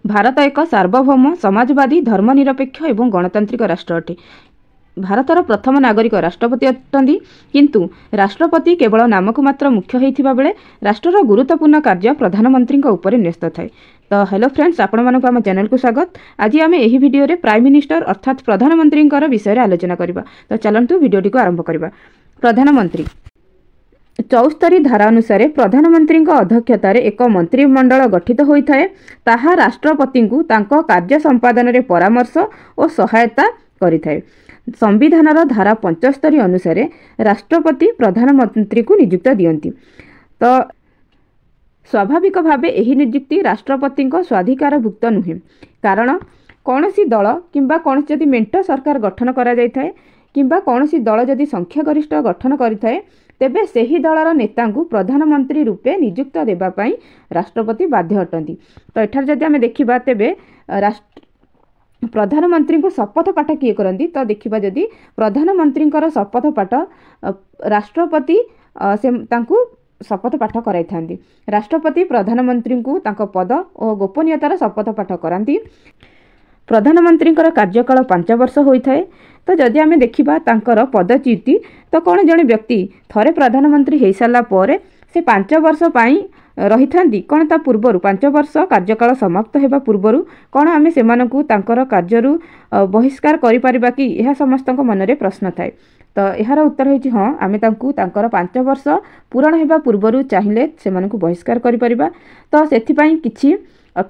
भारत एक सार्वभौम समाजवादी धर्मनिरपेक्ष एवं गणतांत्रिक राष्ट्र अटे। भारतर प्रथम नागरिक राष्ट्रपति अटंती, किंतु राष्ट्रपति केवल नामक मात्र मुख्य होइथिबा बेले राष्ट्रर गुरुत्वपूर्ण कार्य प्रधानमंत्री उपर न्यस्त थाए। तो हेलो फ्रेंड्स, आपण मानक आम चैनल को स्वागत। आज आम एही वीडियो रे प्राइम मिनिस्टर अर्थात प्रधानमंत्री विषय आलोचना करबा। तो चलंतु वीडियोटी को आरंभ करबा। प्रधानमंत्री 74 धारा अनुसार प्रधानमंत्री अध्यक्षतार एक मंत्रिमंडल गठित होता है। ताहा राष्ट्रपति को तांको कार्य संपादन रे परामर्श और सहायता करिथाए। संविधानर धारा 75 अनुसार राष्ट्रपति प्रधानमंत्री को नियुक्त दियंती। तो स्वाभाविक भावे एही नियुक्ति राष्ट्रपति स्वाधिकारभुक्त नुहे, कारण कौनसी दल किंबा कौन जदि मेंट सरकार गठन करा जायथाए किंबा कौनसी दल जदि संख्यागरिष्ठ गठन करिथाए तेबे सेही दलर नेता प्रधानमंत्री रूपे नियुक्त देबा पई राष्ट्रपति बाध्य अटंती। तो एठार जदि आमे देखिबा तेबे प्रधानमंत्री को शपथ पाठ किए करती। तो देखिबा जदि प्रधानमंत्री शपथ पाठ राष्ट्रपति से तांकु शपथ पाठ कराई थांती। राष्ट्रपति प्रधानमंत्री को तांको पद और गोपनीयतार शपथ पाठ करांती। प्रधानमंत्री कार्यकाल 5 वर्ष होता है। तो जदि आमे देखिबा तांकर पदच्युति, तो कौन जड़े व्यक्ति थरे प्रधानमंत्री हो सारा पर से 5 वर्ष पाई रही थांती, कौन ता पूर्वर 5 वर्ष कार्यकाल समाप्त होगा पूर्वर कौन आमे सेमानकु तांकर कार्यरु बहिष्कार करि परिबा कि यह समस्तक मनरे प्रश्न थाए। तो यार उत्तर होइछि हाँ, आमे तांकु तांकर 5 वर्ष पूरण होगा पूर्वर चाहिए सेमानकु बहिष्कार करि परिबा। तो सेथि पई किछि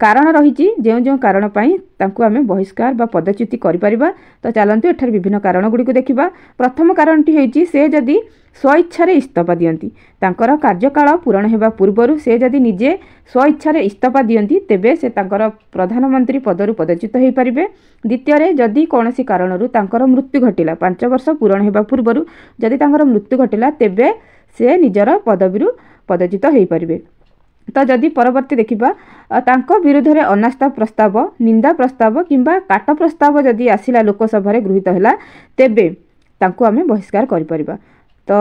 कारण रही जो जो कारण पाई तांकु आमे बहिष्कार बा पदच्युति करि परिबा। तो चलंतु एठार विभिन्न कारण गुडी को देखिबा। प्रथम कारणटी होइछि से जदि स्वेच्छा इस्तीफा दियंती, तांकर कार्यकाल पूरण होगा पूर्वर से जदि निजे स्वेच्छा इस्तीफा दियंती तेबे से तांकर प्रधानमंत्री पदरु पदच्युत हो पारिबे। द्वितीय जदि कौनसी कारणरू तांकर मृत्यु घटिला 5 वर्ष पूरण होगा पूर्वर जदि तांकर मृत्यु घटिला तेबे से निजर पदवीरु पदच्युत हो पारिबे। तो जदि परवर्ती देखिबा तांको विरुद्ध रे अनास्था प्रस्ताव, निंदा प्रस्ताव किंबा काट प्रस्ताव जदि आसिला लोकसभा गृहीत हैला तेबे तांको आमे बहिष्कार करि परिबा। तो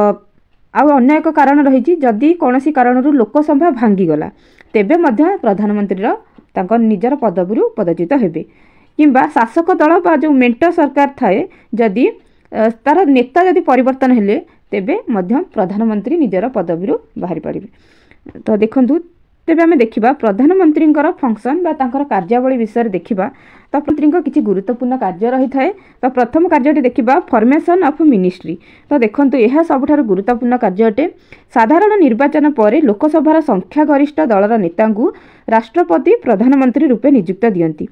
आउ अन्य एक कारण रही जदि कौनसी कारणरू लोकसभा भांगी गला तेबे मध्य प्रधानमंत्री तांको निजर पदवीरु पदच्युत हेबे। किंबा शासक दल बा जो मेंट सरकार थाए जदि तार नेता जदि परिवर्तन हेले तेबे मध्य प्रधानमंत्री निजर पदवीरु बाहरी परिबे। तो देखंतु तेबे आमे देखिबा प्रधानमंत्री फंक्शन बा तांकर कार्यावली विषय देखिबा। तो मंत्री किसी गुरुत्वपूर्ण कार्य रही थाए। तो प्रथम कार्यटी देखिबा फॉर्मेशन ऑफ मिनिस्ट्री। तो देखंतु यह सबठारु गुरुत्वपूर्ण कार्य अटे। साधारण निर्वाचन पर लोकसभार संख्यागरिष्ठ दलर नेतांकु राष्ट्रपति प्रधानमंत्री रूपे नियुक्त दियंती।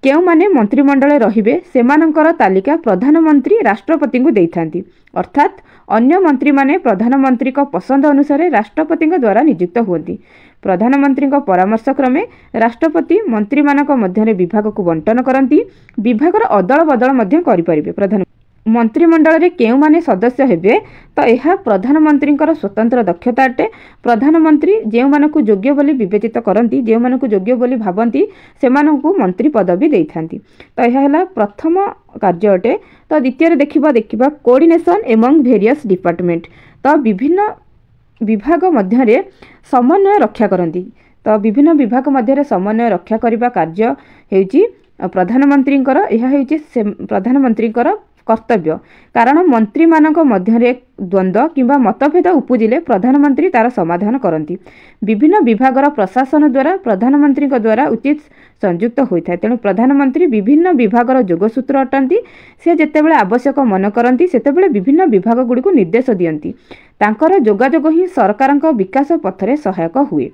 केउ माने मंत्रिमंडल रहिबे सेमानंकर तालिका प्रधानमंत्री राष्ट्रपति को देइथांती, अर्थात अन्य मंत्री माने प्रधानमंत्री को पसंद अनुसार राष्ट्रपति द्वारा नियुक्त हुअंती। प्रधानमंत्री परामर्श क्रमे राष्ट्रपति मंत्री मानक मध्य विभाग को बंटन करती। विभागर अदल बदल मध्य करि परिबे। प्रधान मंत्रिमंडल रे केउ माने सदस्य हेबे तो यह प्रधानमंत्री स्वतंत्र दक्षता अटे। प्रधानमंत्री जेउ मानकु योग्य बोली विवेचित करती, जेउ मानकु योग्य बोली भाबंती सेमानकु मंत्री पदवी देइथांती। तो यह हैला प्रथम कार्य अटे। तो द्वितीय देखिबा कोऑर्डिनेशन एमंग वेरियस डिपार्टमेंट। तो विभिन्न विभाग मध्य समन्वय रक्षा करती। तो विभिन्न विभाग मध्य समन्वय रक्षा करने कार्य हेउची प्रधानमंत्रींकर यह हेउची प्रधानमंत्रींकर कर्तव्य। कारण मंत्री मानक मध्य द्वंद्व किंबा मतभेद उपजिले प्रधानमंत्री तार समाधान करती। विभिन्न विभागर प्रशासन द्वारा प्रधानमंत्री द्वारा उचित संयुक्त होता है। तेणु प्रधानमंत्री विभिन्न विभागर जोगसूत्र अटंती। से जेतेबेले आवश्यक मन करती सेतेबेले विभिन्न विभाग गुडी को निर्देश दियंती। तांकर जोगाजोग ही सरकारक विकास पथरे सहायक हुए।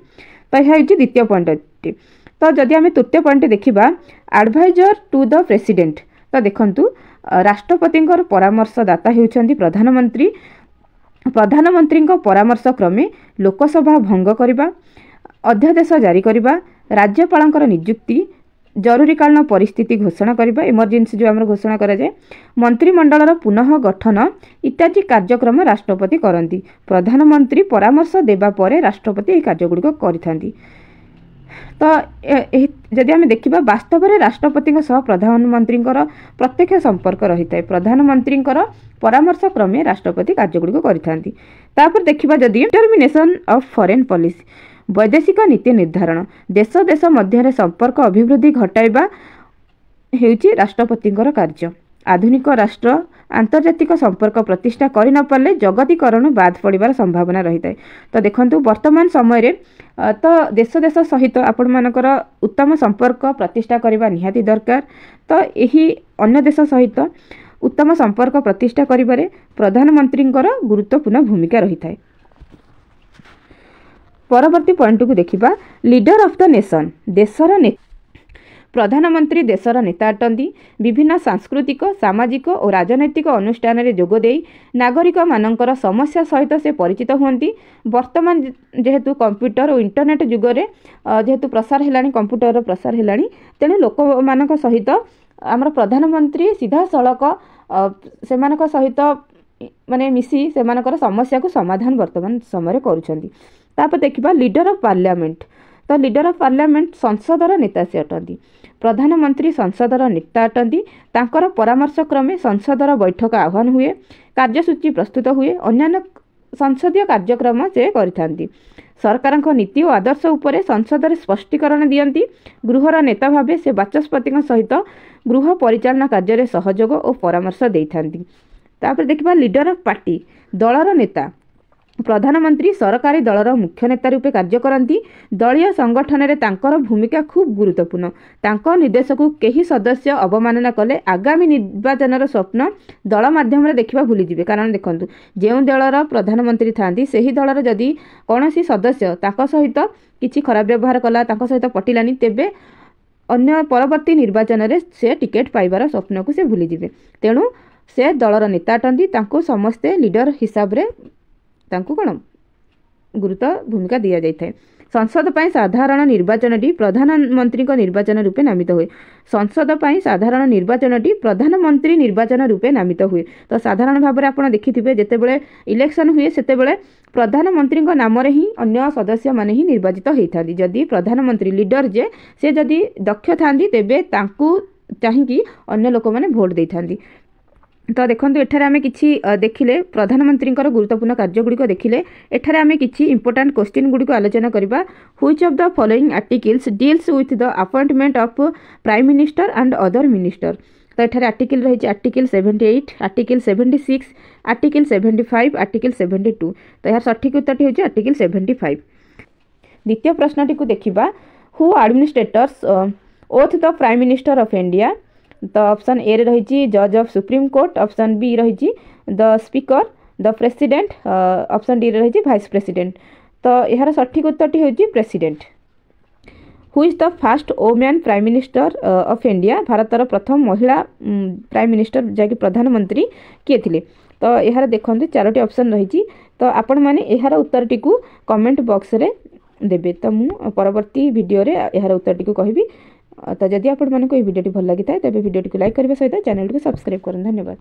तो यह होची द्वितीय पॉइंट। तो जदि आमे तृतीय पॉइंट देखिबा एडवाइजर टू द प्रेसिडेंट। तो देखंतु राष्ट्रपति परामर्शदाता होउछंती प्रधानमंत्री। प्रधानमंत्री परामर्श क्रमे लोकसभा भंग करिबा, अध्यादेश जारी करिबा, राज्यपालंकर नियुक्ति, जरूरीकालीन परिस्थिति घोषणा करिबा, इमरजेंसी जो आमर घोषणा करा जाए, मंत्रिमंडलर पुनः गठन इत्यादि कार्यक्रम राष्ट्रपति करती। प्रधानमंत्री परामर्श देबा परे राष्ट्रपति एही कार्यगुड़िक करिथांती। तो जदि आमे देखिबा वास्तव में राष्ट्रपति प्रधानमंत्री प्रत्यक्ष संपर्क रही है। प्रधानमंत्री परामर्श क्रमे राष्ट्रपति कार्यगुड़िक करिथांती। तापर देखिबा जदि डिटरमिनेशन ऑफ फॉरेन पॉलिसी वैदेशिक नीति निर्धारण देश देश मध्य संपर्क अभिवृद्धि घटाइबा हेउची राष्ट्रपतिंकर कार्य। आधुनिक राष्ट्र आंतर्जातिक संपर्क प्रतिष्ठा करि न पारले जगतीकरण बाद पड़िबार संभावना रही है। तो देखंतु वर्तमान समय रे तो देश देश सहित आपण मानकर उत्तम संपर्क प्रतिष्ठा करबा निहाती दरकार। तो यही अन्य देश सहित उत्तम संपर्क प्रतिष्ठा करिबारे प्रधानमंत्रींकर गुरुत्वपूर्ण भूमिका रही है। परवर्ती पॉइंट को देखिबा लीडर ऑफ द नेशन देशर प्रधानमंत्री देशर नेता अटंती। विभिन्न सांस्कृतिक सामाजिक और राजनैतिक अनुष्ठान रे जोग देई नागरिक मानकर समस्या सहित से परिचित हुंती। वर्तमान जेहेतु कंप्यूटर और इंटरनेट जुग रे जेहेतु प्रसार हेलानी कंप्यूटर प्रसार हेलानी तेणु लोक मानक सहित आमर प्रधानमंत्री सीधा सड़क सेमानक सहित माने मिसी सेमानकर समस्या को समाधान वर्तमान समय करुछंती। तापर देखिबा लीडर ऑफ पार्लियामेंट तो लीडर ऑफ पार्लियामेंट संसदर नेता से अटंती। प्रधानमंत्री संसदर नेता अटंती। तांकर परामर्श क्रमे संसदर बैठक आह्वान हुए कार्यसूची प्रस्तुत हुए अन्य संसदीय कार्यक्रम से करिथांती। सरकार नीति और आदर्श उपरे संसद में स्पष्टीकरण दियंती। गृहर नेता भावे से बाचस्पति सहित गृह परिचालना कार्य में सहयोग और परामर्श देइथांती। तापर देखिबा लीडर ऑफ पार्टी दलर नेता प्रधानमंत्री सरकारी दलर मुख्य नेता रूपे कार्य करती। दलीय संगठन में तांकर भूमिका खूब गुरुत्वपूर्ण। तांको निर्देश को कहीं सदस्य अवमानना कले आगामी निर्वाचन स्वप्न दल माध्यम देखा भूलीजे। कारण देखंतु जो दलर प्रधानमंत्री थांती से ही दलर जदि कौन सदस्य तांको सहित किसी खराब व्यवहार कला तांको सहित पटिलानी तेबे अन्य परवर्ती निर्वाचन में से टिकेट पाइबार स्वप्न को से भूलीजे। तेणु से दलर नेता अटंती। तांको समस्ते लीडर हिसाब रे तांको कौन गुरुत्व भूमिका दि जाए। संसद पर साधारण निर्वाचनटी प्रधानमंत्री निर्वाचन रूपे नामित हुए। संसद पर साधारण निर्वाचनटी प्रधानमंत्री निर्वाचन रूपे नामित हुए। तो साधारण भाव में आपड़ देखिथे जितेबले इलेक्शन हुए सेतेबले प्रधानमंत्री नाम ही अन्य सदस्य माने ही निर्वाचित होता। जदि प्रधानमंत्री लीडर जे से जदि दक्ष था तेबे तांकु चाहिए अन्य लोक मैंने भोट दे था। तो देखो एठार आम कि देखिले प्रधानमंत्री गुरुत्वपूर्ण कार्यगुड़िक देखिले। एठार आम कि इंपोर्टाट क्वेश्चन गुड़िक आलोचना करबा। Which of the following articles deals with the appointment of prime minister and other minister. तो एठार आर्टिकल रही आर्टिकल 78 आर्टिकल 76 आर्टिकल 75 आर्टिकल 72। तो यार सठिक उत्तर होची आर्टिकल 75। द्वितीय प्रश्नटी को देखिबा who administrators oath the prime minister of India. तो ऑप्शन ए रही जज of supreme court, option B रही the speaker the president, option D रही वाइस प्रेसिडेंट। तो यार सठिक उत्तर होची president. Who is the first women prime minister of India. भारतर प्रथम महिला प्राइम मिनिस्टर जैकि प्रधानमंत्री किए थिले। तो यार देखो चारोटी ऑप्शन रही। तो आपण मैंने यार उत्तरटी को कमेंट बॉक्स रे देबे। तो मु परवर्ती वीडियो रे यार उत्तरटी को कहबी। तो जदि आपण मानको ये वीडियोटी भल लगी था तेज वीडियोटी को लाइक करने सहित चैनल को सब्सक्राइब करें। धन्यवाद।